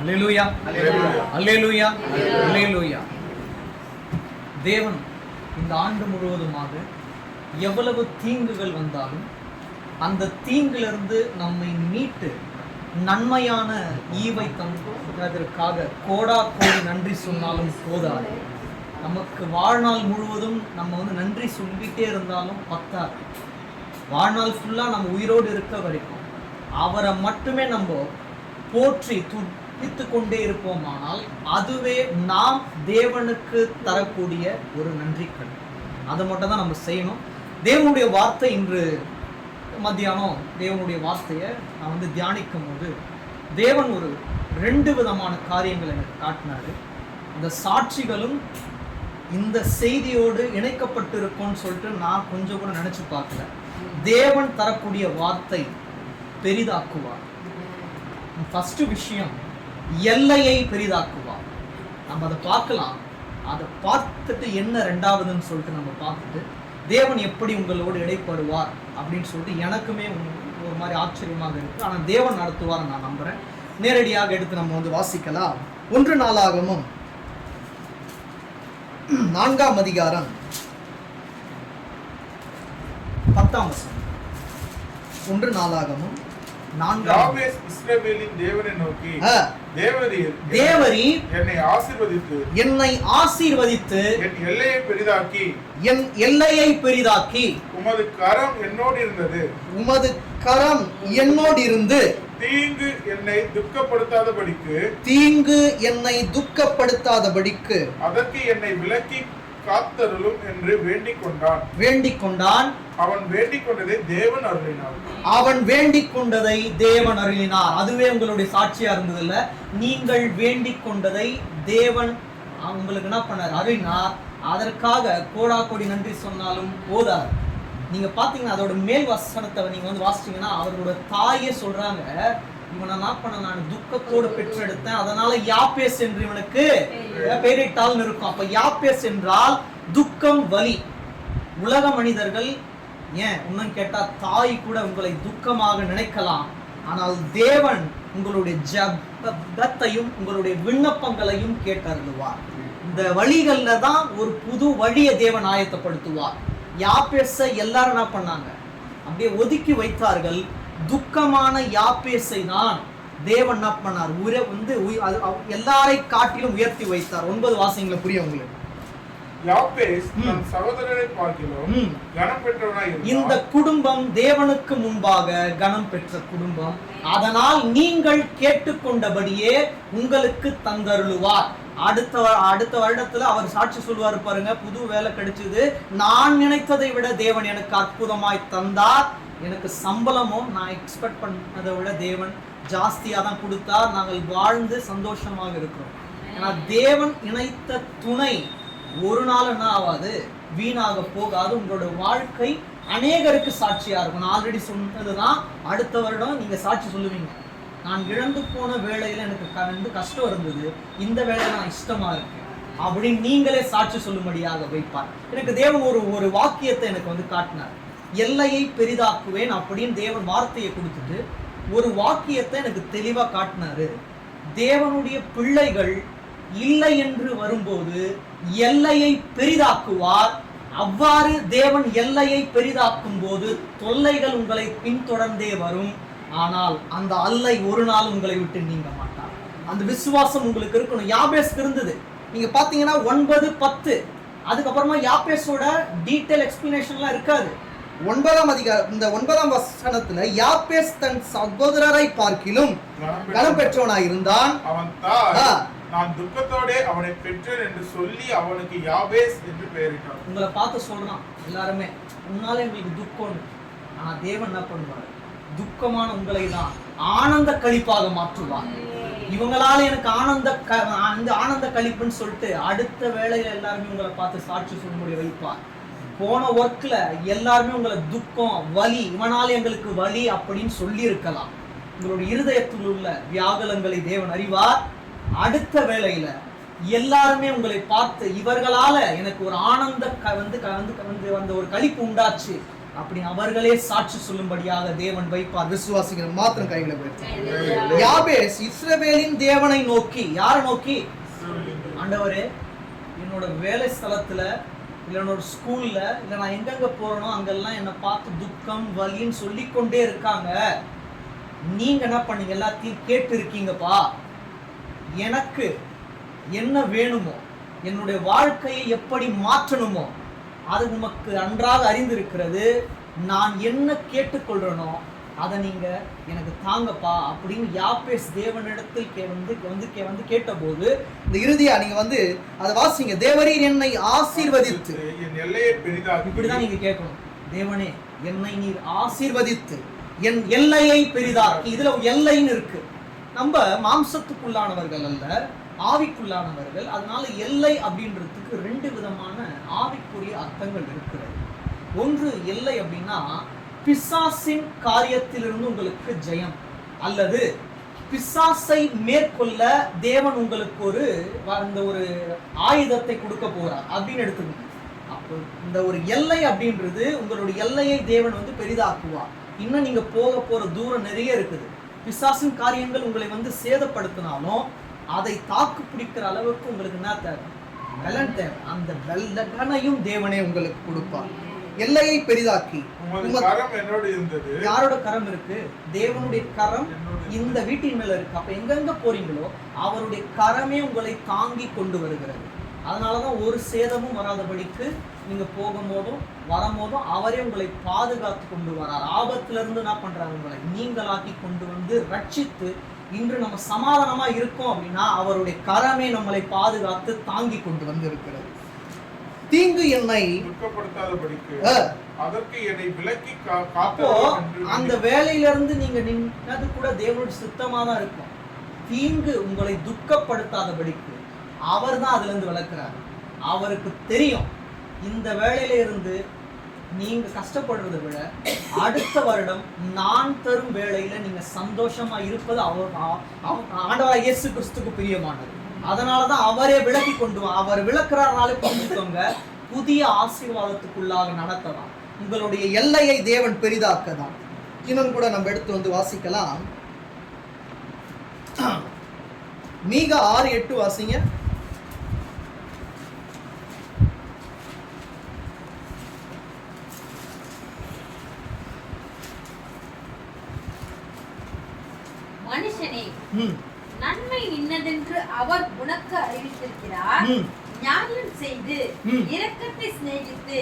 அல்லேலூயா, அல்லேலூயா, அல்லேலூயா. தேவன் இந்த ஆண்டு முழுவதுமாக எவ்வளவு தீங்குகள் வந்தாலும் அந்த தீங்கிலிருந்து நம்மை மீட்டு நன்மையான ஈவை தந்ததற்காக கோடா கோடி நன்றி சொன்னாலும் போதாது. நமக்கு வாழ்நாள் முழுவதும் நம்ம நன்றி சொல்லிட்டே இருந்தாலும் பத்தாது. வாழ்நாள் ஃபுல்லாக நம்ம உயிரோடு இருக்க வரைக்கும் அவரை மட்டுமே நம்ம போற்றி துதித்து கொண்டே இருப்போமானால் அதுவே நாம் தேவனுக்கு தரக்கூடிய ஒரு நன்றி கடன். அதை மட்டும் தான் நம்ம செய்யணும். தேவனுடைய வார்த்தை இன்று மத்தியானம் தேவனுடைய வார்த்தையை நான் தியானிக்கும் போது தேவன் ஒரு 2 விதமான காரியங்கள் எனக்கு காட்டினாரு. இந்த சாட்சிகளும் இந்த செய்தியோடு இணைக்கப்பட்டு இருக்கும்னு சொல்லிட்டு நான் கொஞ்சம் கூட நினைச்சு பார்க்கல. தேவன் தரக்கூடிய வார்த்தை பெரிதாக்குவார். ஃபர்ஸ்ட் விஷயம், எல்லையை பெரிதாக்குவார். நம்ம அதை பார்க்கலாம். அதை பார்த்துட்டு என்ன 2வதுன்னு சொல்லிட்டு நம்ம பார்த்துட்டு தேவன் எப்படி உங்களோடு இடைப்படுவார் அப்படின்னு சொல்லிட்டு எனக்குமே ஒரு மாதிரி ஆச்சரியமாக இருக்கு. ஆனால் தேவன் நடத்துவார் நான் நம்புறேன். நேரடியாக எடுத்து நம்ம வாசிக்கலாம். 1 நாளாகமம் 4ஆம் அதிகாரம் 10ஆம் வசனம். 1 நாளாகமம் 4. இஸ்ரவேலின் தேவனை நோக்கி, தேவரீர் என்னை ஆசீர்வதித்து என் எல்லையை பெரிதாக்கி உமது கரம் என்னோடு இருந்தது. உமது கரம் என்னோடு இருந்து தீங்கு என்னை துக்கப்படுத்தாதபடிக்கு அதற்கு என்னை விலக்கி காத்தருளும் என்று வேண்டிக் கொண்டான். அவன் வேண்டிக் கொண்டதை தேவன் அருளினார். அதுவே உங்களுடைய சாட்சியா இருந்தது இல்ல. நீங்கள் வேண்டிக் கொண்டதை தேவன் உங்களுக்கு என்ன பண்ணார்? அருளினார். அதற்காக கோடா கோடி நன்றி சொன்னாலும் போதாது. நீங்க பாத்தீங்கன்னா அதோட மேல் வசனத்தை நீங்க வாசிச்சீங்கன்னா அவர்களோட தாயே சொல்றாங்க, இவனை என்ன பண்ண நான் துக்கத்தோடு பெற்றெடுத்தேன், அதனால யாப்பேஸ் என்று இவனுக்கு பெயரிட்டால்னு இருக்கும். அப்ப யாப்பேஸ் என்றால் துக்கம், வலி. உலக மனிதர்கள் ஏன் இன்னும் கேட்டா தாய் கூட உங்களை துக்கமாக நினைக்கலாம். ஆனால் தேவன் உங்களுடைய ஜெபத்தையும் உங்களுடைய விண்ணப்பங்களையும் கேட்டருளுவார். இந்த வழிகள்ல தான் ஒரு புது வழியை தேவன் ஆயத்தப்படுத்துவார். யாப்பேஸை எல்லாரும் என்ன பண்ணாங்க? அப்படியே ஒதுக்கி வைத்தார்கள். துக்கமான யாப்பேஸை தான் தேவன் என்ன பண்ணார்? எல்லாரை காட்டிலும் உயர்த்தி வைத்தார். 9 வாசியங்களை புரிய உங்களுக்கு. இந்த குடும்பம் தேவனுக்கு முன்பாக கனம் பெற்ற குடும்பம். அதனால் நீங்கள் கேட்டுக்கொண்டபடியே உங்களுக்கு தந்தருளுவார். அடுத்த வருடத்துல அவர் சாட்சி சொல்லுவாரு பாருங்க, புது வேலை கிடைச்சது, நான் நினைத்ததை விட தேவன் எனக்கு அற்புதமாய் தந்தார், எனக்கு சம்பளமும் நான் எக்ஸ்பெக்ட் பண்ணதை விட தேவன் ஜாஸ்தியா தான் கொடுத்தார், நாங்கள் வாழ்ந்து சந்தோஷமாக இருக்கிறோம். ஏன்னா தேவன் இணைத்த துணை ஒரு நாள் என்ன ஆகாது, வீணாக போகாது. உங்களோட வாழ்க்கை அநேகருக்கு சாட்சியா இருக்கும். நான் ஆல்ரெடி சொன்னதுதான், அடுத்த வருடம் நீங்க சாட்சி சொல்லுவீங்க, நான் இழந்து போன வேலையில எனக்கு கஷ்டம் இருந்தது, இந்த வேலையில நான் இஷ்டமா இருக்கேன் அப்படின்னு நீங்களே சாட்சி சொல்லும்படியாக வைப்பார். எனக்கு தேவன் ஒரு வாக்கியத்தை எனக்கு காட்டினார். எல்லையை பெரிதாக்குவேன் அப்படின்னு தேவன் வார்த்தையை கொடுத்துட்டு ஒரு வாக்கியத்தை எனக்கு தெளிவா காட்டினாரு. தேவனுடைய பிள்ளைகள் இல்லை என்று வரும்போது எல்லையை பெரிதாக்குவார். அவ்வாறு தேவன் எல்லையை பெரிதாக்கும் போது தொல்லைகள் உங்களை பின்தொடர்ந்தே வரும். ஆனால் அந்த அல்லை ஒரு நாள் உங்களை விட்டு நீங்க மாட்டார். அந்த விசுவாசம் உங்களுக்கு இருக்கணும். யாபேஸ்க்கு இருந்தது. நீங்க பாத்தீங்கன்னா 9, 10 அதுக்கப்புறமா யாபேஸோட டீடைல் எக்ஸ்பிளனேஷன்லாம் இருக்காது. 9ஆம் அதிகாரம் இந்த 9ஆம் வசனத்துல யாபேஸ் தன் சகோதரரை பார்க்கிலும் கனம் பெற்றவனாய் இருந்தான். அவன் நான் துக்கத்தோட அவனை பெற்றேன் என்று சொல்லி அவனுக்கு யாபேஸ் என்று பெயரிட்டான். உங்களை பார்த்து சொல்றான் எல்லாருமே, உன்னால எங்களுக்கு துக்கம். ஆனா தேவன் என்ன பண்ணுவார்? துக்கமான உங்களை தான் ஆனந்த கழிப்பாக மாற்றுவார். இவங்களால எனக்கு ஆனந்த கழிப்புன்னு சொல்லிட்டு அடுத்த வேளையில எல்லாருமே உங்களை பார்த்து சாட்சி சொல்லும்படி வைப்பார். போன ஒர்க்ல எல்லாருமே உங்களை துக்கம், வலி, இவனால எங்களுக்கு வலி அப்படின்னு சொல்லி இருக்கலாம். உங்களுடைய இருதயத்தில் உள்ள வியாகுலங்களை தேவன் அறிவார். அடுத்த வேளையில எல்லாருமே உங்களை பார்த்து இவர்களால எனக்கு ஒரு ஆனந்த வந்த ஒரு கழிப்பு உண்டாச்சு, அப்படி அவர்களே சாட்சி சொல்லும்படியாக தேவன் வைப்பார். விசுவாசிகள் மாத்திரம் கைகளை உயர்த்துங்க. யாபேஸ் இஸ்ரவேலின் தேவனை நோக்கி, யாரை நோக்கி? ஆண்டவரே, என்னோட வேலை ஸ்தலத்துல இல்லை என்னோட ஸ்கூல்ல இல்லை நான் எங்கெங்க போறேனோ அங்கெல்லாம் என்னை பார்த்து துக்கம் வலின்னு சொல்லிக்கொண்டே இருக்காங்க. நீங்க என்ன பண்ணீங்க? எல்லாத்தையும் கேட்டு இருக்கீங்கப்பா. எனக்கு என்ன வேணுமோ, என்னுடைய வாழ்க்கையை எப்படி மாற்றணுமோ அது உமக்கு நன்றாக அறிந்திருக்கிறது. நான் என்ன கேட்டுக்கொள்றேனோ அதை நீங்க எனக்கு தாங்கப்பா அப்படின்னு யாபேஸ் தேவனிடத்தில் வந்து கேட்டபோது இந்த இறுதியா நீங்க அதை வாசிங்க. தேவரீர் என்னை ஆசீர்வதித்து என் எல்லையை பெரிதாக்கி. இப்படிதான் நீங்க கேட்கணும். தேவனே, என்னை நீர் ஆசீர்வதித்து என் எல்லையை பெரிதாக்கி. இதுல எல்லைன்னு இருக்கு. நம்ம மாம்சத்துக்குள்ளானவர்கள் அல்ல, ஆவிக்குள்ளானவர்கள். அதனால எல்லை அப்படின்றதுக்கு ரெண்டு விதமான ஆவிக்குரிய அர்த்தங்கள் இருக்கிறது. ஒன்று, எல்லை அப்படின்னா பிசாசின் காரியத்திலிருந்து உங்களுக்கு ஜெயம், அல்லது பிசாசை மேற்கொள்ள தேவன் உங்களுக்கு ஒரு ஆயுதத்தை கொடுக்க போறார் அப்படின்னு எடுத்துக்கணும். அப்போ இந்த ஒரு எல்லை அப்படின்றது உங்களுடைய எல்லையை தேவன் பெரிதாக்குவார். இன்னும் நீங்க போற தூரம் நிறைய இருக்குது. பிசாசின் காரியங்கள் உங்களை சேதப்படுத்தினாலும் அதை தாக்கு பிடிக்கிற அளவுக்கு உங்களுக்கு என்ன தேவை? பலன் தேவை. அந்த பலனையும் தேவனே உங்களுக்கு கொடுப்பார். எல்லையை பெரிதாக்கி. யாரோட கரம் இருக்கு? தேவனுடைய கரம் இந்த வீட்டின் மேல இருக்கு. அப்ப எங்கெங்க போறீங்களோ அவருடைய கரமே உங்களை தாங்கி கொண்டு வருகிறது. அதனாலதான் ஒரு சேதமும் வராதபடிக்கு நீங்க போகும்போதும் வரும்போதும் அவரே உங்களை பாதுகாத்து கொண்டு வரார். ஆபத்துல இருந்து என்ன பண்றாரு? உங்களை நீங்களாக்கி கொண்டு ரட்சித்து இன்று நம்ம சமாதானமா இருக்கோம் அப்படின்னா அவருடைய கரமே நம்மளை பாதுகாத்து தாங்கி கொண்டு இருக்கிறது. தீங்கு என்னை அதற்கு என்னை விலக்கி அப்போ அந்த வேலையில இருந்து நீங்க நின்னது கூட தேவனுடைய சுத்தமா தான் இருக்கும். தீங்கு உங்களை துக்கப்படுத்தாதபடிக்கு அவர் தான் அதுல இருந்து விளக்குறாரு. அவருக்கு தெரியும் இந்த வேலையில இருந்து நீங்க கஷ்டப்படுறதை விட அடுத்த வருடம் நான் தரும் வேளையில நீங்க சந்தோஷமா இருப்பது ஆண்டவராகிய இயேசு கிறிஸ்துக்கு பிரியமானது. அதனாலதான் அவரே விளக்கி கொண்டு அவர் விளக்குறாருனாலே புரிஞ்சுக்கோங்க, புதிய ஆசீர்வாதத்துக்குள்ளாக நடத்தலாம். உங்களுடைய எல்லையை தேவன் பெரிதாக்கதான். இன்னும் கூட நம்ம எடுத்து வாசிக்கலாம். மீகா 6:8 வாசிங்க. மனுஷனே, நன்மை இன்னதென்று அவர் உனக்கு அறிவித்திருக்கிறார். நியாயம் செய்து இரக்கத்தை சிநேகித்து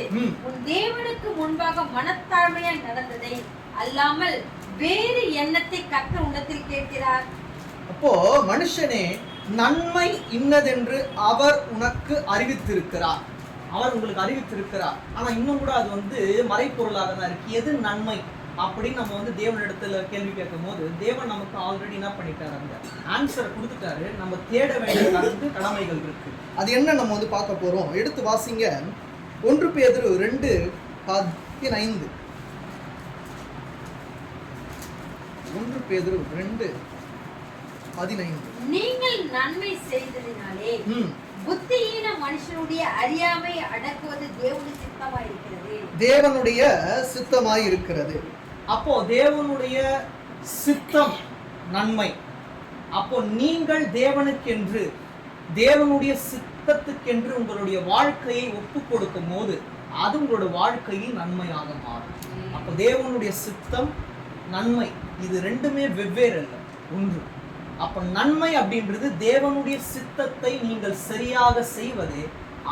உன் தேவனுக்கு முன்பாக மனத்தாழ்மையாய் நடந்ததை அல்லாமல் வேறு எண்ணத்தை கர்த்தர் உன்னிடத்தில் கேட்கிறார். அப்போ மனுஷனே, நன்மை இன்னதென்று அவர் உனக்கு அறிவித்திருக்கிறார். அவர் உங்களுக்கு அறிவித்திருக்கிறார். ஆனா இன்னும் கூட அது மறைப்பொருளாக தான் இருக்கு. எது நன்மை அப்படின்னு நம்ம தேவனிடத்துல கேள்வி கேட்கும் போது தேவன் நமக்கு ஆல்ரெடி என்ன பண்ணிட்டாரு? அந்த ஆன்சர் கொடுத்துட்டாரு. நம்ம தேட வேண்டிய கடமைகள் இருக்கு. அது என்ன நம்ம பார்க்க போறோம். எடுத்து வாசிங்க. 1 பேதுரு 2:15. 1 பேதுரு 2:15. நீங்கள் நன்மை செய்ததினாலே புத்தியீன மனுஷனுடைய அறியாமை அடக்குவது தேவனுடைய சித்தமாய் இருக்கிறது. தேவனுடைய சித்தமாய் இருக்கிறது. அப்போ தேவனுடைய சித்தம் நன்மை. அப்போ நீங்கள் தேவனுக்கென்று தேவனுடைய சித்தத்துக்கென்று உங்களுடைய வாழ்க்கையை ஒப்பு கொடுக்கும் போது அது உங்களுடைய வாழ்க்கையில் நன்மையாக மாறும். அப்போ தேவனுடைய சித்தம் அந்த இது ரெண்டுமே வெவ்வேறு அல்ல, ஒன்று. அப்ப நன்மை அப்படின்றது தேவனுடைய சித்தத்தை நீங்கள் சரியாக செய்வதே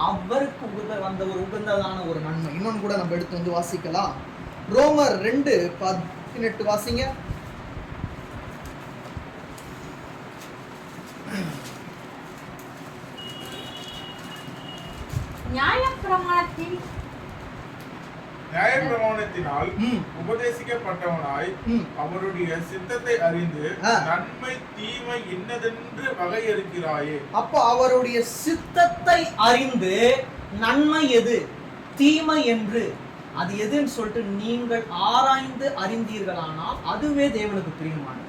அவருக்கு அந்த ஒரு உகந்ததான ஒரு நன்மை. இன்னொன்று கூட நம்ம எடுத்து வாசிக்கலாம். ரோமர் 2:18 வாசிங்க. நியாயப்பிரமாணத்தினால் உபதேசிக்கப்பட்டவனாய் அவருடைய சித்தத்தை அறிந்து நன்மை தீமை இன்னதென்று வகையறுக்கிறாயே. அப்போ அவருடைய சித்தத்தை அறிந்து நன்மை எது தீமை என்று அது எதுன்னு சொல்லிட்டு நீங்கள் ஆராய்ந்து அறிந்தீர்களானால் அதுவே தேவனுக்கு பிரியமானது.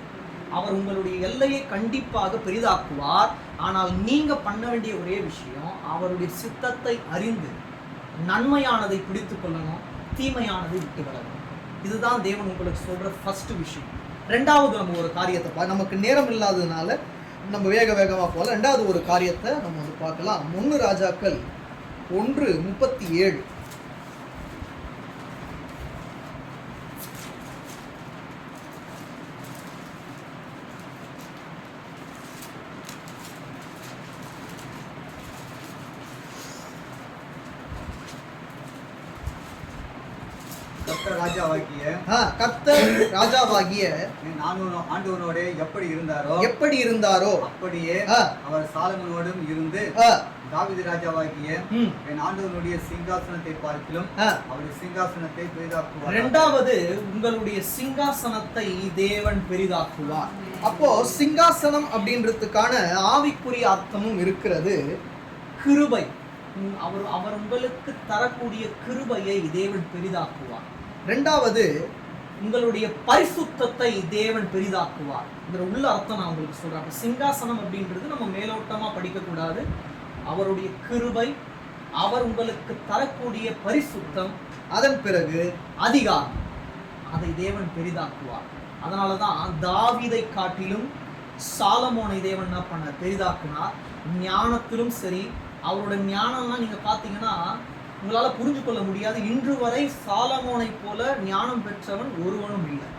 அவர் உங்களுடைய எல்லையை கண்டிப்பாக பெரிதாக்குவார். ஆனால் நீங்க பண்ண வேண்டிய ஒரே விஷயம் அவருடைய சித்தத்தை அறிந்து நன்மையானதை பிடித்து கொள்ளணும், தீமையானது விட்டு விலகும். இதுதான் தேவன் உங்களுக்கு சொல்ற ஃபர்ஸ்ட் விஷயம். ரெண்டாவது நம்ம ஒரு காரியத்தை நமக்கு நேரம் இல்லாததுனால நம்ம வேகமா போல. ரெண்டாவது ஒரு காரியத்தை நம்ம வந்து பார்க்கலாம். 1 ராஜாக்கள் 1:37. கர்த்தர் ராஜாவாகிய ஆண்டவனோட எப்படி இருந்தாரோ அப்படியே அவர் சாலமோனோடும் இருந்து தாவீது ராஜாவாகிய என் ஆண்டவனுடைய சிங்காசனத்தை பார்க்கிலும் அவருடைய சிங்காசனத்தை பெரிதாக்குவார். இரண்டாவது, உங்களுடைய சிங்காசனத்தை தேவன் பெரிதாக்குவார். அப்போ சிங்காசனம் அப்படின்றதுக்கான ஆவிக்குரிய அர்த்தமும் இருக்கிறது. கிருபை, அவர் உங்களுக்கு தரக்கூடிய கிருபையை தேவன் பெரிதாக்குவார். இரண்டாவது, உங்களுடைய பரிசுத்தத்தை தேவன் பெரிதாக்குவார். இந்த உள்ள அர்த்தம் நான் உங்களுக்கு சொல்றேன். சிங்காசனம் அப்படின்றது நம்ம மேலோட்டமா படிக்க கூடாது. அவருடைய கிருபை, அவர் உங்களுக்கு தரக்கூடிய பரிசுத்தம், அதன் பிறகு அதிகாரம், அதை தேவன் பெரிதாக்குவார். அதனாலதான் தாவீதை காட்டிலும் சாலமோனை தேவன் என்ன பண்ண பெரிதாக்குனார். ஞானத்திலும் சரி, அவரோட ஞானம்லாம் நீங்க பாத்தீங்கன்னா உங்களால புரிஞ்சு கொள்ள முடியாது. இன்று வரை சாலமோனை போல ஞானம் பெற்றவன் ஒருவனும் இல்லை.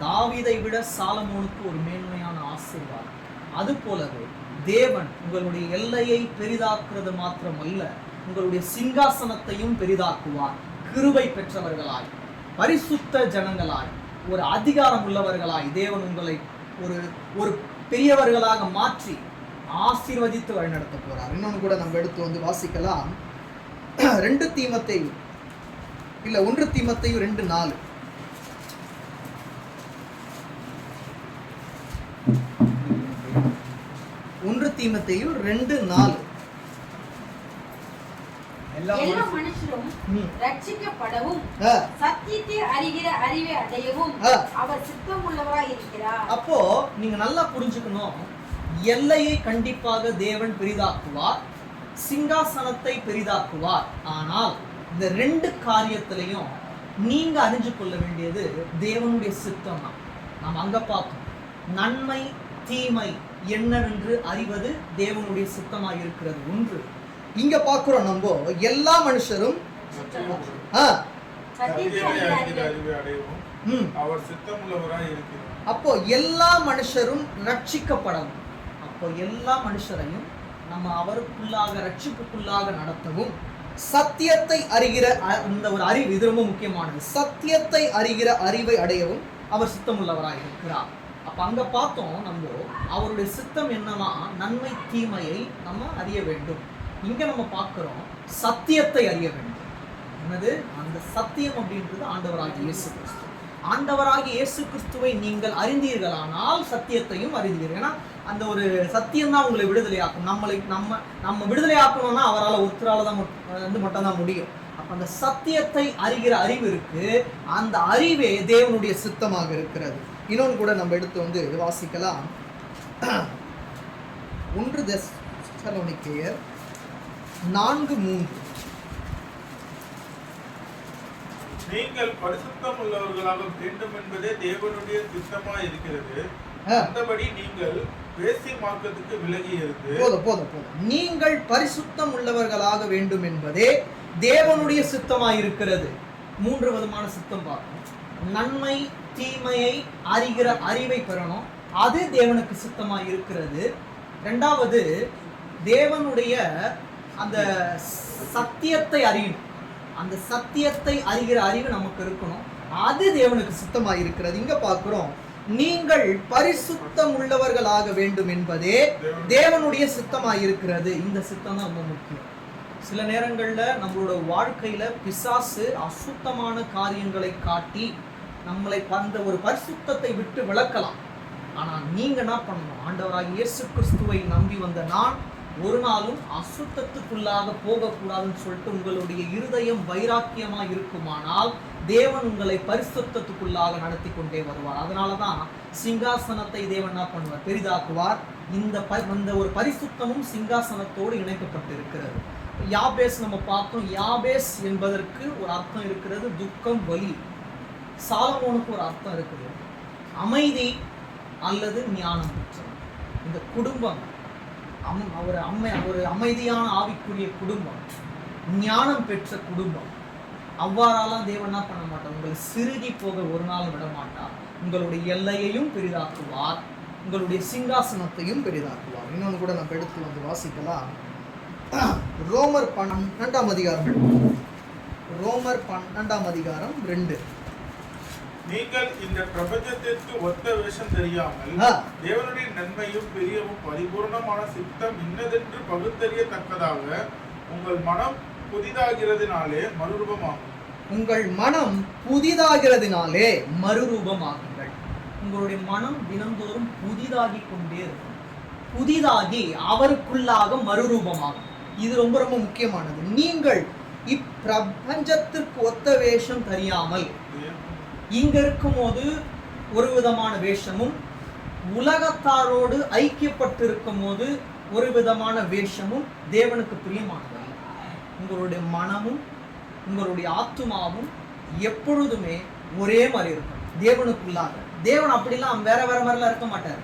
தாவீதை விட சாலமோனுக்கு ஒரு மேன்மையான ஆசீர்வாதம். அது போலவே தேவன் உங்களுடைய எல்லையை பெரிதாக்குறது மாத்திரமல்ல, உங்களுடைய சிங்காசனத்தையும் பெரிதாக்குவார். கிருபை பெற்றவர்களாய், பரிசுத்த ஜனங்களாய், ஒரு அதிகாரம் உள்ளவர்களாய் தேவன் உங்களை ஒரு பெரியவர்களாக மாற்றி ஆசீர்வதித்து வழிநடத்த போறார். இன்னொன்று கூட நம்ம எடுத்து வந்து வாசிக்கலாம். 1 தீமோத்தேயு 2:4. எல்லா மனுஷரும் ரட்சிக்கப்படவும் சத்தியத்தை அறிகிற அறிவை அடையவும் அவர் சித்தம் உள்ளவராய் இருக்கிறார். அப்போ நீங்க நல்லா புரிஞ்சுக்கணும், எல்லையை கண்டிப்பாக தேவன் பெரிதாக்குவார், சிங்காசனத்தை பெரிதாக்குவார். ஆனால் இந்த 2 காரியத்திலையும் நீங்க அறிஞ்சு கொள்ள வேண்டியது தேவனுடைய சித்தம் தான். நாம் அங்க பார்த்தோம், நன்மை தீமை என்னவென்று அறிவது தேவனுடைய சித்தமாக இருக்கிறது. ஒன்று இங்க பார்க்கிறோம், நம்ம எல்லா மனுஷரும் அப்போ எல்லா மனுஷரும் ரட்சிக்கப்படவும், அப்போ எல்லா மனுஷரையும் நம்ம அவருக்குள்ளாக ரட்சிப்புக்குள்ளாக நடத்தவும், சத்தியத்தை அறிகிற அந்த ஒரு அறிவு, இது ரொம்ப முக்கியமானது, சத்தியத்தை அறிகிற அறிவை அடையவும் அவர் சித்தமுள்ளவராக இருக்கிறார். அப்ப அங்க பார்த்தோம், நம்ம அவருடைய சித்தம் என்னன்னா நன்மை தீமையை நம்ம அறிய வேண்டும். இங்க நம்ம பார்க்கிறோம் சத்தியத்தை அறிய வேண்டும். என்னது அந்த சத்தியம் அப்படின்றது ஆண்டவராகிய இயேசு கிறிஸ்து. ஆண்டவராகிய இயேசு கிறிஸ்துவை நீங்கள் அறிந்தீர்களானால் சத்தியத்தையும் அறிந்தீர்கள். ஏன்னா அந்த ஒரு சத்தியம் தான் உங்களை விடுதலையாக்கும். நம்ம விடுதலையாக்கணும்னா அவரால் ஒருத்தரால தான் மட்டும்தான் முடியும். அப்ப அந்த சத்தியத்தை அறிகிற அறிவு இருக்கு, அந்த அறிவே தேவனுடைய சித்தமாக இருக்கிறது. இன்னொன்று கூட நம்ம எடுத்து வந்து வாசிக்கலாம். 1 தெசலோனிக்கேயர் 4:3. நீங்கள் பரிசுத்தம் உள்ளவர்களாக வேண்டும் என்பதே தேவனுடைய சித்தமாய் இருக்கிறது. அந்தபடி நீங்கள் வேசி மார்க்கத்துக்கு விலகி இருந்து போதும். நீங்கள் பரிசுத்தம் உள்ளவர்களாக வேண்டும் என்பதே தேவனுடைய சித்தமாய் இருக்கிறது. 3 விதமான சித்தம் பார்க்கணும். நன்மை தீமையை அறிகிற அறிவை பெறணும், அது தேவனுக்கு சித்தமாய் இருக்கிறது. 2வது தேவனுடைய அந்த சத்தியத்தை அறியணும், அந்த சத்தியத்தை அறிகிற அறிவு நமக்கு இருக்கணும், அது தேவனுக்கு சித்தமாக இருக்கிறது. இங்க பார்க்கிறோம், நீங்கள் பரிசுத்தம் உள்ளவர்களாக வேண்டும் என்பதே தேவனுடைய சித்தமாக இருக்கிறது. இந்த சித்தம் தான் ரொம்ப முக்கியம். சில நேரங்கள்ல நம்மளோட வாழ்க்கையில பிசாசு அசுத்தமான காரியங்களை காட்டி நம்மளை அந்த ஒரு பரிசுத்தத்தை விட்டு விலக்கலாம். ஆனா நீங்க என்ன பண்ணணும், ஆண்டவராகிய இயேசு கிறிஸ்துவை நம்பி வந்த நான் ஒரு நாளும் அசுத்தத்துக்குள்ளாக போகக்கூடாதுன்னு சொல்லிட்டு உங்களுடைய இருதயம் வைராக்கியமா இருக்குமானால் தேவன் உங்களை பரிசுத்தத்துக்குள்ளாக நடத்தி கொண்டே வருவார். அதனாலதான் சிங்காசனத்தை தேவன் என்ன பண்ணுவார், பெரிதாக்குவார். இந்த ஒரு பரிசுத்தமும் சிங்காசனத்தோடு இணைக்கப்பட்டு இருக்கிறது. யாபேஸ் நம்ம பார்த்தோம். யாபேஸ் என்பதற்கு ஒரு அர்த்தம் இருக்கிறது, துக்கம், வலி. சாலமோனுக்கு ஒரு அர்த்தம் இருக்குது, அமைதி அல்லது ஞானம் பெற்றவர். இந்த குடும்பம் ஒரு அமைதியான ஆவிக்குரிய குடும்பம், ஞானம் பெற்ற குடும்பம். அவ்வாறாலாம் தேவன் என்ன பண்ண மாட்டார், உங்களை சிறுகி போக ஒரு நாள் விட மாட்டார். உங்களுடைய எல்லையையும் பெரிதாக்குவார், உங்களுடைய சிங்காசனத்தையும் பெரிதாக்குவார். இன்னொன்று கூட நம்ம எடுத்து வந்து வாசிக்கலாம். ரோமர் 12ஆம் அதிகாரம், ரோமர் 12ஆம் அதிகாரம் 2. நீங்கள் இந்த பிரபஞ்சத்திற்கு ஒத்த வேஷம் தெரியாமல் தேவனுடைய நன்மையும் பெரியவும் பரிபூர்ணமான சித்தம் இன்னதென்று பகுத்தறியத்தக்கதாக உங்கள் மனம் புதிதாகிறதுனாலே மறுரூபமாகும். உங்கள் மனம் புதிதாகிறதுனாலே மறுரூபமாகுங்கள். உங்களுடைய மனம் தினந்தோறும் புதிதாகி கொண்டே இருக்கும். புதிதாகி அவருக்குள்ளாக மறுரூபமாகும். இது ரொம்ப ரொம்ப முக்கியமானது. நீங்கள் இப்பிரபஞ்சத்திற்கு ஒத்த வேஷம் தெரியாமல் இங்க இருக்கும் போது ஒரு விதமான வேஷமும், உலகத்தாரோடு ஐக்கியப்பட்டிருக்கும் போது ஒரு விதமான வேஷமும் தேவனுக்கு பிரியமானது. உங்களுடைய மனமும் உங்களுடைய ஆத்துமாவும் எப்பொழுதுமே ஒரே மாதிரி இருக்கும் தேவனுக்குள்ளாக. தேவன் அப்படிலாம் வேற வேற மாதிரிலாம் இருக்க மாட்டார்.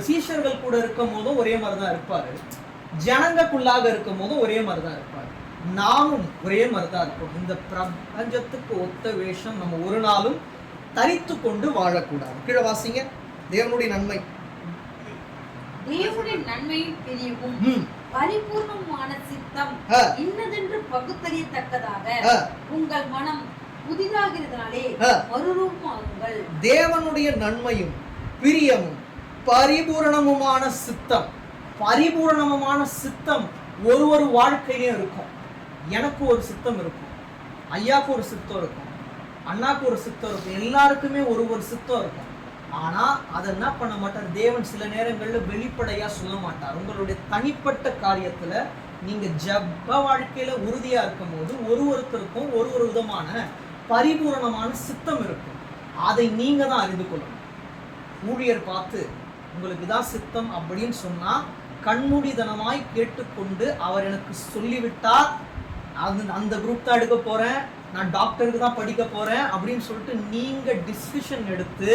சீஷர்கள் கூட இருக்கும் போதும் ஒரே மாதிரி தான் இருப்பாரு, ஜனங்களுக்குள்ளாக இருக்கும் போதும் ஒரே மாதிரி தான் இருப்பாரு. நாமும் ஒரே மாதிரி தான் இருக்கும். இந்த பிரபஞ்சத்துக்கு ஒத்த வேஷம் நம்ம ஒரு நாளும் தரித்து கொண்டு வாழக்கூடாது. கீழே வாசிங்க. தேவனுடைய நன்மை, தேவனுடைய நன்மையும் பெரியவும் பரிபூர்ணமான சித்தம் இன்னதென்று பகுத்தறியத்தக்கதாக உங்கள் மனம் புதிதாகிறதுனாலே மறுரூபமாகுங்கள். தேவனுடைய நன்மையும் பிரியமும் பரிபூரணமுமான சித்தம். பரிபூரணமான சித்தம் ஒரு வாழ்க்கையிலும் இருக்கும். எனக்கு ஒரு சித்தம் இருக்கும், ஐயாவுக்கு ஒரு சித்தம் இருக்கும், அண்ணாக்கு ஒரு சித்தம் இருக்கும், எல்லாருக்குமே ஒரு சித்தம் இருக்கும். ஆனா அதை என்ன பண்ண மாட்டார் தேவன், சில நேரங்கள்ல வெளிப்படையா சொல்ல மாட்டார். உங்களுடைய தனிப்பட்ட காரியத்துல நீங்க ஜெப வாழ்க்கையில உறுதியா இருக்கும் போது ஒருத்தருக்கும் ஒரு விதமான பரிபூரணமான சித்தம் இருக்கும். அதை நீங்க தான் அறிந்து கொள்ளணும். ஊழியர் பார்த்து உங்களுக்கு இதான் சித்தம் அப்படின்னு சொன்னா கண்மூடிதனமாய் கேட்டுக்கொண்டு அவர் எனக்கு சொல்லிவிட்டார், அந்த குரூப் தான் எடுக்க போறேன், நான் டாக்டருக்கு தான் படிக்க போறேன் அப்படின்னு சொல்லிட்டு நீங்க டிசிஷன் எடுத்து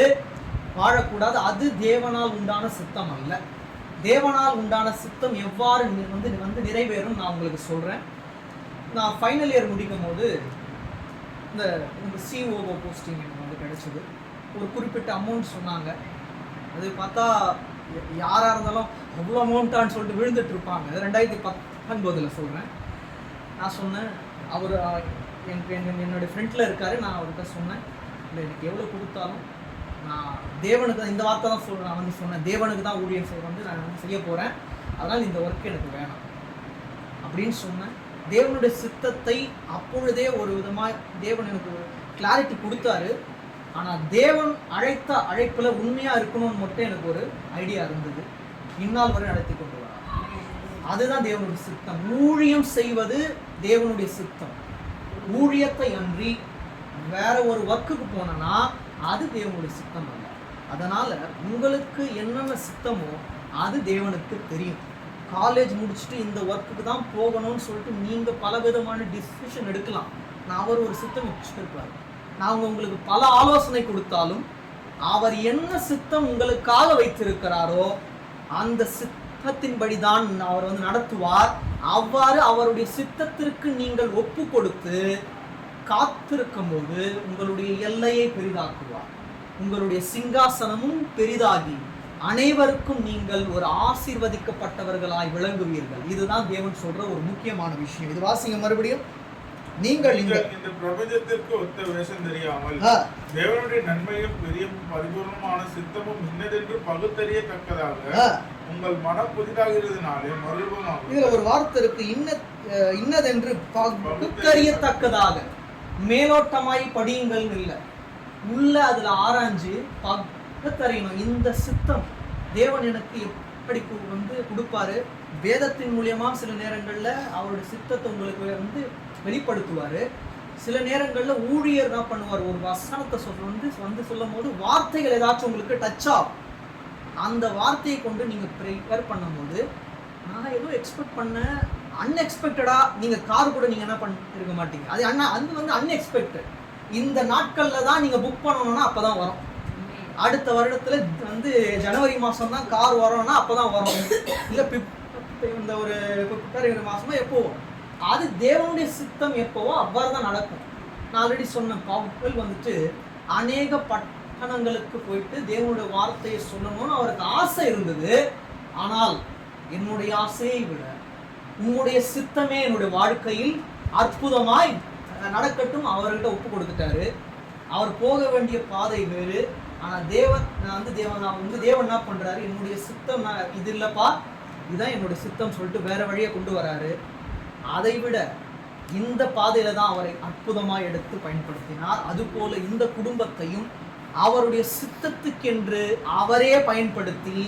வாழக்கூடாது. அது தேவனால் உண்டான சித்தம் அல்ல. தேவனால் உண்டான சித்தம் எவ்வாறு வந்து நிறைவேறும் நான் உங்களுக்கு சொல்றேன். நான் ஃபைனல் இயர் முடிக்கும் போது இந்த சிஓஓ போஸ்டிங் எனக்கு வந்து கிடைச்சது. ஒரு குறிப்பிட்ட அமௌண்ட் சொன்னாங்க. அது பார்த்தா யாராக இருந்தாலும் அவ்வளோ அமௌண்ட்டான்னு சொல்லிட்டு விழுந்துட்டு இருப்பாங்க. 2019 சொல்கிறேன். நான் சொன்னேன், அவர் என்னுடைய ஃப்ரெண்டில் இருக்கார், நான் அவர்கிட்ட சொன்னேன், இல்லை எனக்கு எவ்வளோ கொடுத்தாலும் நான் தேவனுக்கு தான், இந்த வார்த்தை தான் நான் வந்து சொன்னேன், தேவனுக்கு தான் ஊழியம் நான் வந்து செய்ய போகிறேன், அதனால் இந்த ஒர்க் எனக்கு வேணாம் அப்படின்னு சொன்னேன். தேவனுடைய சித்தத்தை அப்பொழுதே ஒரு விதமாக தேவன் எனக்கு கிளாரிட்டி கொடுத்தாரு. ஆனால் தேவன் அழைத்த அழைப்பில் உண்மையாக இருக்கணும்னு மட்டும் எனக்கு ஒரு ஐடியா இருந்தது. இந்நாள் வரை நடத்தி கொண்டு வர அதுதான் தேவனுடைய சித்தம். ஊழியம் செய்வது தேவனுடைய சித்தம். ஊழியத்தை அன்றி வேற ஒரு ஒர்க்குக்கு போனோன்னா அது தேவனுடைய சித்தம் அல்ல. அதனால உங்களுக்கு என்னென்ன சித்தமோ அது தேவனுக்கு தெரியும். காலேஜ் முடிச்சுட்டு இந்த ஒர்க்குக்கு தான் போகணும்னு சொல்லிட்டு நீங்கள் பல விதமான டிசிஷன் எடுக்கலாம். நான் அவர் ஒரு சித்தம் வச்சுருப்பார். நான் உங்களுக்கு பல ஆலோசனை கொடுத்தாலும் அவர் என்ன சித்தம் உங்களுக்காக வைத்திருக்கிறாரோ அந்த சித்தத்தின்படி தான் அவர் வந்து நடத்துவார். அவ்வாறு அவருடைய சித்தத்திற்கு நீங்கள் ஒப்பு கொடுத்து காத்திருக்கும் போது உங்களுடைய எல்லையை பெரிதாக்குவார். உங்களுடைய சிங்காசனமும் பெரிதாகி அனைவருக்கும் நீங்கள் ஒரு ஆசீர்வதிக்கப்பட்டவர்களாய் விளங்குவீர்கள். இதுதான் தேவன் சொல்ற ஒரு முக்கியமான விஷயம். இது வாசிங்க மறுபடியும். நீங்கள் இந்த பிரபஞ்சத்திற்கு ஒத்த வேஷம் தெரியாமல் தேவனுடைய நன்மையும் பெரிய பரிபூர்ணமான சித்தமும் இன்னதென்று பகுத்தறியத்தக்கதாக உங்கள் மனம் புதிதாகிறதுனாலே மறுரூபமாகும். இதுல ஒரு வார்த்தை இருக்கு, இன்னதென்று பகுத்தறியத்தக்கதாக. மேலோட்டமாய் படியுங்கள் இல்லை, உள்ள அதுல ஆராய்ஞ்சு பகுத்தறியணும். இந்த சித்தம் தேவன் எனக்கு எப்படி வந்து கொடுப்பாரு. வேதத்தின் மூலியமா சில நேரங்கள்ல அவருடைய சித்தத்தை உங்களுக்கு வந்து வெளிப்படுத்துவாரு. சில நேரங்கள்ல ஊழியர் என்ன பண்ணுவார், ஒரு வசனத்தை வந்து சொல்லும் போது வார்த்தைகள் ஏதாச்சும் உங்களுக்கு டச் ஆகும். அந்த வார்த்தையை கொண்டு நீங்க ப்ரிப்பேர் பண்ணும்போது நான் ஏதோ எக்ஸ்பெக்ட் பண்ணேன், அன்எக்ஸ்பெக்டடா நீங்க கார் கூட நீங்க என்ன பண்ணிருக்க மாட்டீங்க. அது அது வந்து அன்எக்ஸ்பெக்டட். இந்த நாட்கள்ல தான் நீங்க புக் பண்ணணும்னா அப்பதான் வரும். அடுத்த வருடத்துல வந்து ஜனவரி மாசம் தான் கார் வரணும்னா அப்பதான் வரும். இல்ல இந்த ஒரு பிப்ரவரி மாசமா எப்போ அது தேவனுடைய சித்தம் எப்போவோ அவ்வாறு தான் நடக்கும். நான் ஆல்ரெடி சொன்ன பவுல் வந்துட்டு அநேக பட்டணங்களுக்கு போயிட்டு தேவனுடைய வார்த்தையை சொல்லணும்னு அவருக்கு ஆசை இருந்தது. ஆனால் என்னுடைய ஆசையை விட உன்னுடைய சித்தமே என்னுடைய வாழ்க்கையில் அற்புதமாய் நடக்கட்டும் அவர்கிட்ட ஒப்பு கொடுத்துட்டாரு. அவர் போக வேண்டிய பாதை வேறு. ஆனா தேவன் என்ன பண்றாரு, என்னுடைய சித்தம் இது இல்லப்பா, இதுதான் என்னுடைய சித்தம் சொல்லிட்டு வேற வழியை கொண்டு வராரு. அதை விட இந்த பாதையில தான் அவரை அற்புதமாய் எடுத்து பயன்படுத்தினார். அதுபோல இந்த குடும்பத்தையும் அவருடைய சித்தத்துக்கென்று அவரே பயன்படுத்தி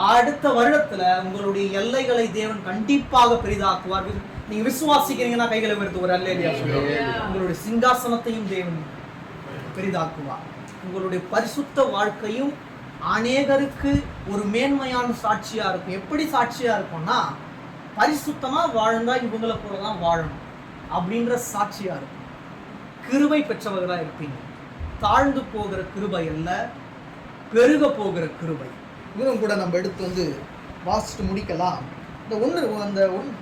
அடுத்த வருடத்துல உங்களுடைய எல்லைகளை தேவன் கண்டிப்பாக பெரிதாக்குவார். நீங்க விசுவாசிக்கிறீங்கன்னா கைகளை எடுத்து ஒரு அல்லேலூயா சொல்லுங்க. உங்களுடைய சிங்காசனத்தையும் தேவன் பெரிதாக்குவார். உங்களுடைய பரிசுத்த வாழ்க்கையும் அநேகருக்கு ஒரு மேன்மையான சாட்சியா இருக்கும். எப்படி சாட்சியா இருக்கும்னா, பரிசுத்தமா வாழ்ந்தா இவங்களை போலதான் வாழணும் அப்படின்ற சாட்சியா இருக்கும். கிருபை பெற்றவர்களா இருப்பீங்க. தாழ்ந்து போகிற கிருபை அல்ல, பெருக போகிற கிருபை. இவரும் கூட நம்ம எடுத்து வந்து வாசிட்டு முடிக்கலாம். இந்த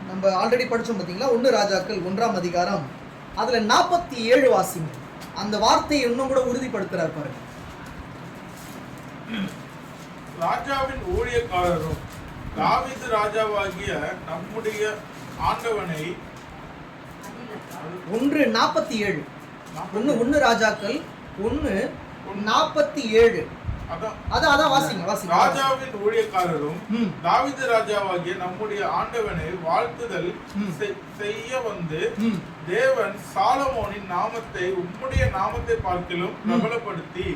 நம்ம ஆல்ரெடி படிச்சோம் பார்த்தீங்களா, 1 ராஜாக்கள் 1ஆம் அதிகாரம், அதுல 47 வாசிங்க. அந்த வார்த்தையை இன்னும் கூட உறுதிப்படுத்துறாரு பாருங்க. ராஜாவின் ஊழியக்காரரும் தாவீது ராஜாவாகிய நம்முடைய ஆண்டவனை 1:47 1 ராஜாக்கள் 1:47 அதான் வாசிங்க. ராஜாவின் ஊழியக்காரரும் தாவீது ராஜாவாகிய நம்முடைய ஆண்டவனை வாழ்த்துதல் செய்ய வந்து தேவன் சாலமோனின் நாமத்தை உம்முடைய நாமத்தை பார்க்கிலும் பிரபலப்படுத்தி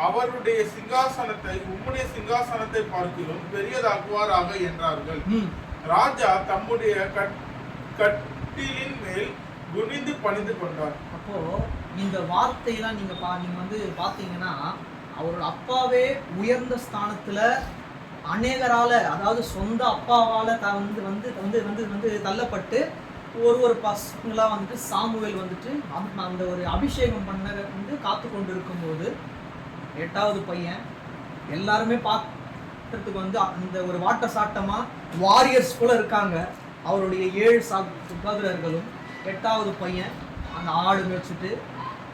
அவருடைய சிங்காசனத்தை உம்முடைய சிங்காசனத்தை பார்க்கிலும் பெரியதாக்குவாராக என்றார்கள். ராஜா தம்முடைய கட்டிலின் மேல் குனிந்து பணிந்து கொண்டார். அப்போ இந்த வார்த்தையெல்லாம் நீங்க வந்து பாத்தீங்கன்னா, அவரோட அப்பாவே உயர்ந்த ஸ்தானத்துல அநேகரால, அதாவது சொந்த அப்பாவால வந்து வந்து வந்து வந்து வந்து தள்ளப்பட்டு ஒரு பசங்களா வந்துட்டு சாமுவேல் வந்துட்டு அந்த ஒரு அபிஷேகம் பண்ண வந்து காத்து கொண்டு இருக்கும்போது 8வது பையன் எல்லாருமே பார்க்கறதுக்கு வந்து அந்த ஒரு வாட்ட சாட்டமா வாரியர்ஸ் போல இருக்காங்க. அவருடைய 7 சகோதரர்களும் 8வது பையன் அந்த ஆடு வச்சுட்டு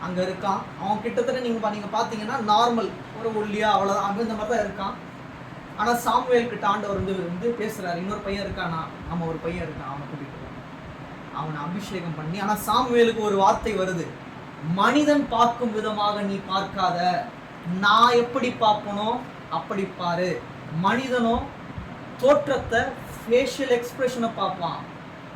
அங்கே இருக்கான். அவன் கிட்டத்தட்ட நீங்கள் பார்த்தீங்கன்னா நார்மல் ஒரு ஒல்லியா அவ்வளோதான் அந்த மாதிரி தான் இருக்கான். ஆனால் சாமுவேல் கிட்ட ஆண்டவர் வந்து பேசுகிறாரு, இன்னொரு பையன் இருக்கானா? ஆமாம், ஒரு பையன் இருக்கான், அவனை கூட்டிகிட்டு அவனை அபிஷேகம் பண்ணி. ஆனால் சாமுவேலுக்கு ஒரு வார்த்தை வருது, மனிதன் பார்க்கும் விதமாக நீ பார்க்காத, நான் எப்படி பார்ப்பனோ அப்படி பாரு. மனிதனோ தோற்றத்தை ஃபேஷியல் எக்ஸ்பிரஷனை பார்ப்பான்,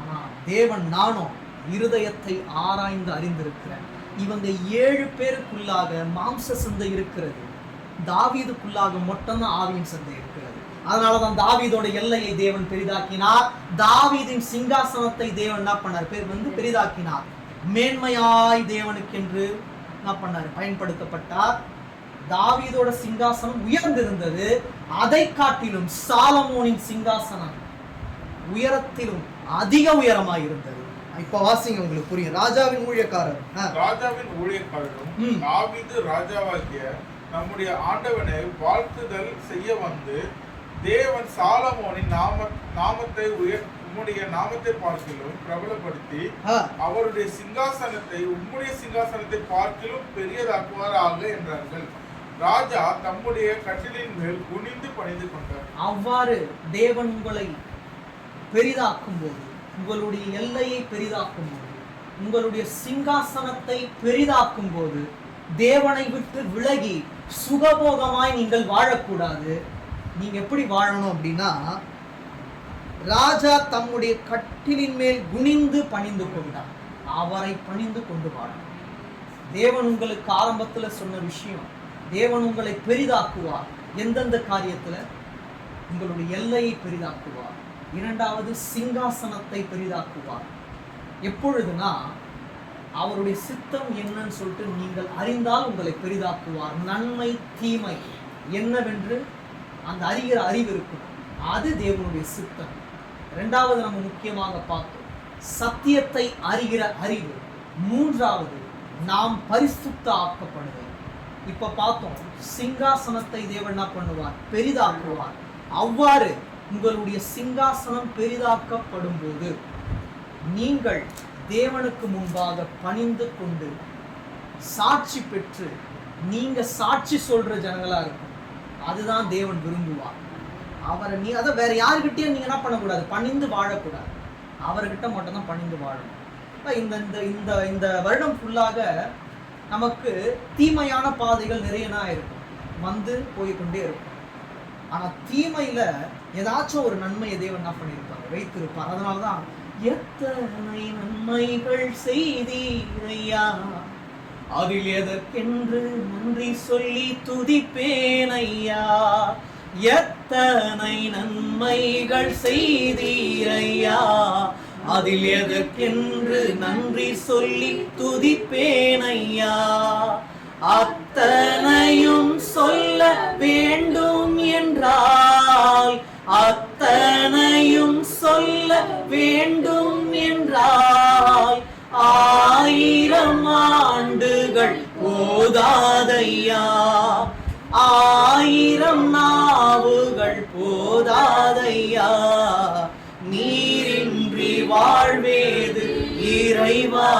ஆனால் தேவன் நானும் இருதயத்தை ஆராய்ந்து அறிந்திருக்கிறேன். இவங்க 7 பேருக்குள்ளாக மாம்ச சந்தை இருக்கிறது, தாவீதுக்குள்ளாக மட்டும்தான் ஆவியின் சந்தை இருக்கிறது. அதனாலதான் தாவீதோட எல்லையை தேவன் பெரிதாக்கினார். தாவீதின் சிங்காசனத்தை தேவன் என்ன பண்ணார், பேர் வந்து பெரிதாக்கினார். மேன்மையாய் தேவனுக்கென்று என்ன பண்ணார், பயன்படுத்தப்பட்டார். தாவீதோட சிங்காசனம் உயர்ந்திருந்தது, அதை காட்டிலும் சாலமோனின் சிங்காசனம் உயரத்திலும் அதிக உயரமாய் இருந்தது. இப்ப வாசிங்க, உங்களுக்கு புரியும். ராஜாவின் ஊழியக்காரரும் தாவீது ராஜாவாகிய நம்முடைய ஆண்டவனை வாழ்த்துதல் செய்ய வந்து தேவன் சாலமோனின் நாமத்தை உம்முடைய நாமத்தை பார்க்கிலும் பிரபலப்படுத்தி அவருடைய சிங்காசனத்தை உம்முடைய சிங்காசனத்தை பார்க்கிலும் பெரியதாக்குவாராக என்றார்கள். ராஜா தம்முடைய கட்டிலின் மேல் குனிந்து பணிந்து கொண்டார். அவ்வாறு தேவன் உங்களை பெரிதாக்கும் போது, உங்களுடைய எல்லையை பெரிதாக்கும் போது, உங்களுடைய சிங்காசனத்தை பெரிதாக்கும் போது, தேவனை விட்டு விலகி சுகபோகமாய் நீங்கள் வாழக்கூடாது. நீங்க எப்படி வாழணும் அப்படின்னா, ராஜா தம்முடைய கட்டிலின் மேல் குனிந்து பணிந்து கொண்டார். அவரை பணிந்து கொண்டு வாழணும். தேவன் உங்களுக்கு ஆரம்பத்துல சொன்ன விஷயம், தேவன் உங்களை பெரிதாக்குவார். எந்தெந்த காரியத்துல? உங்களுடைய எல்லையை பெரிதாக்குவார். 2வது, சிங்காசனத்தை பெரிதாக்குவார். எப்பொழுதுனா, அவருடைய சித்தம் என்னன்னு சொல்லிட்டு நீங்கள் அறிந்தால் உங்களை பெரிதாக்குவார். நன்மை தீமை என்னவென்று அந்த அறிகிற அறிவு இருக்கும், அது தேவனுடைய சித்தம். 2வது நம்ம முக்கியமாக பார்த்தோம், சத்தியத்தை அறிகிற அறிவு, மூன்றாவது நாம் பரிசுத்த ஆக்கப்படுதல். இப்ப பார்த்தோம், சிங்காசனத்தை தேவன் என்ன பண்ணுவார்? பெரிதாக்குவார். அவ்வாறு உங்களுடைய சிங்காசனம் பெரிதாக்கப்படும் போது நீங்கள் தேவனுக்கு முன்பாக பணிந்து கொண்டு சாட்சி பெற்று நீங்க சாட்சி சொல்ற ஜனங்களா இருக்கும். அதுதான் தேவன் விரும்புவார். அவரை நீ அதை வேற யாருக்கிட்டயும் நீங்க என்ன பண்ணக்கூடாது? பணிந்து வாழக்கூடாது. அவர்கிட்ட மட்டும் தான் பணிந்து வாழணும். இந்த இந்த இந்த வருடம் ஃபுல்லாக நமக்கு தீமையான பாதைகள் நிறையனா இருக்கும், வந்து போய்கொண்டே இருக்கும். ஆனா தீமையில ஏதாச்சும் ஒரு நன்மையை தேவன் என்ன பண்ணியிருப்பார்? வைத்திருப்பார். அதனாலதான் எத்தனை நன்மைகள் செய்தீரையா, அதில் எதற்கென்று நன்றி சொல்லி துதிப்பேன் ஐயா. எத்தனை நன்மைகள் செய்தீரையா, அதில் எதற்கென்று நன்றி சொல்லி துதிப்பேன் ஐயா. அத்தனையும் சொல்ல வேண்டும் என்றால், அத்தனையும் சொல்ல வேண்டும் என்றால் 1000 ஆண்டுகள் போதாதையா, 1000 நாவுகள் போதாதையா. நீரின்றி வாழ்வேது இறைவா,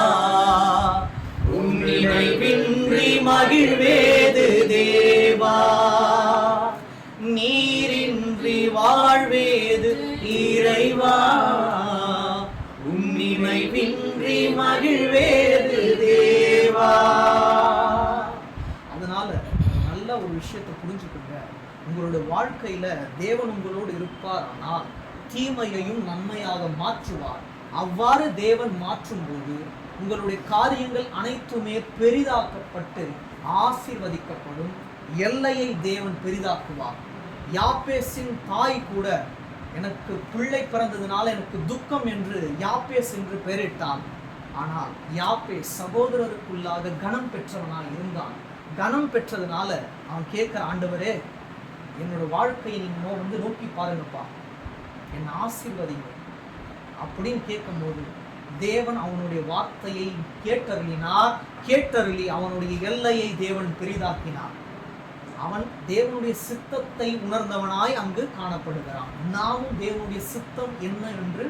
உன் நினைவின்றி மகிழ்வேது தேவா. நீரின்றி வாழ்வேது இறைவா, உன் நினைவின்றி மகிழ்வேது தேவா. அதனால நல்ல ஒரு விஷயத்தை புரிஞ்சுக்கோங்க. உங்களுடைய வாழ்க்கையில தேவன் உங்களோடு இருப்பார், ஆனால் தீமையையும் நன்மையாக மாற்றுவார். அவ்வாறு தேவன் மாற்றும் போது உங்களுடைய காரியங்கள் அனைத்துமே பெரிதாக்கப்பட்டு ஆசீர்வதிக்கப்படும். எல்லையை தேவன் பெரிதாக்குவார். யாப்பேசின் தாய் கூட எனக்கு பிள்ளை பிறந்ததுனால எனக்கு துக்கம் என்று யாப்பேஸ் என்று பெயரிட்டான். ஆனால் யாப்பேஸ் சகோதரருக்குள்ளாக கனம் பெற்றவனாக இருந்தான். கனம் பெற்றதுனால அவன் கேட்கிற, ஆண்டவரே என்னோட வாழ்க்கையை நீங்க நோக்கி பாருங்கப்பா, என்னை ஆசீர்வதிங்க அப்படின்னு கேட்கும்போது தேவன் அவனுடைய வார்த்தையை கேட்டருளினார். கேட்டருளி அவனுடைய எல்லையை தேவன் பெரிதாக்கினார். அவன் தேவனுடைய சித்தத்தை உணர்ந்தவனாய் அங்கு காணப்படுகிறான். நாமும் தேவனுடைய சித்தம் என்ன என்று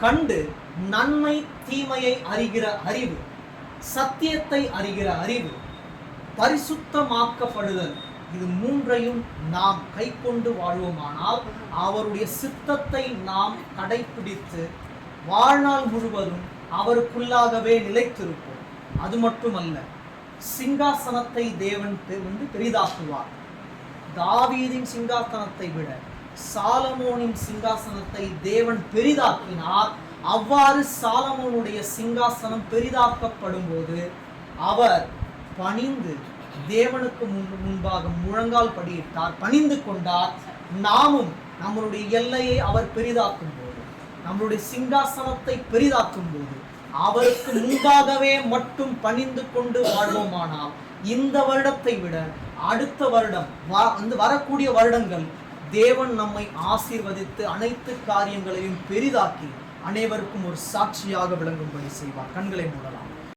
கண்டு நன்மை தீமையை அறிகிற அறிவு, சத்தியத்தை அறிகிற அறிவு, பரிசுத்தமாக்கப்படுதல், இது மூன்றையும் நாம் கை கொண்டு வாழ்வோமானால் அவருடைய சித்தத்தை நாம் கடைபிடித்து வாழ்நாள் முழுவதும் அவருக்குள்ளாகவே நிலைத்திருப்போம். அது மட்டுமல்ல, சிங்காசனத்தை தேவன் பெரிதாக்குவார். தாவீதின் சிங்காசனத்தை விட சாலமோனின் சிங்காசனத்தை தேவன் பெரிதாக்கினார். அவ்வாறு சாலமோனுடைய சிங்காசனம் பெரிதாக்கப்படும் போது அவர் பணிந்து தேவனுக்கு முன்பாக முழங்கால் படியிட்டார், பணிந்து கொண்டார். நாமும் நம்மளுடைய எல்லையை அவர் பெரிதாக்கும் போது, நம்மளுடைய சிங்காசனத்தை பெரிதாக்கும் போது அவருக்கு முன்பாகவே மட்டும் பணிந்து கொண்டு வாழ்வோமானால் இந்த வருடத்தை விட அடுத்த வருடம் வரக்கூடிய வருடங்கள் தேவன் நம்மை ஆசீர்வதித்து அனைத்து காரியங்களையும் பெரிதாக்கி அனைவருக்கும் ஒரு சாட்சியாக விளங்கும்படி செய்வார். கண்களை மூடலாம்.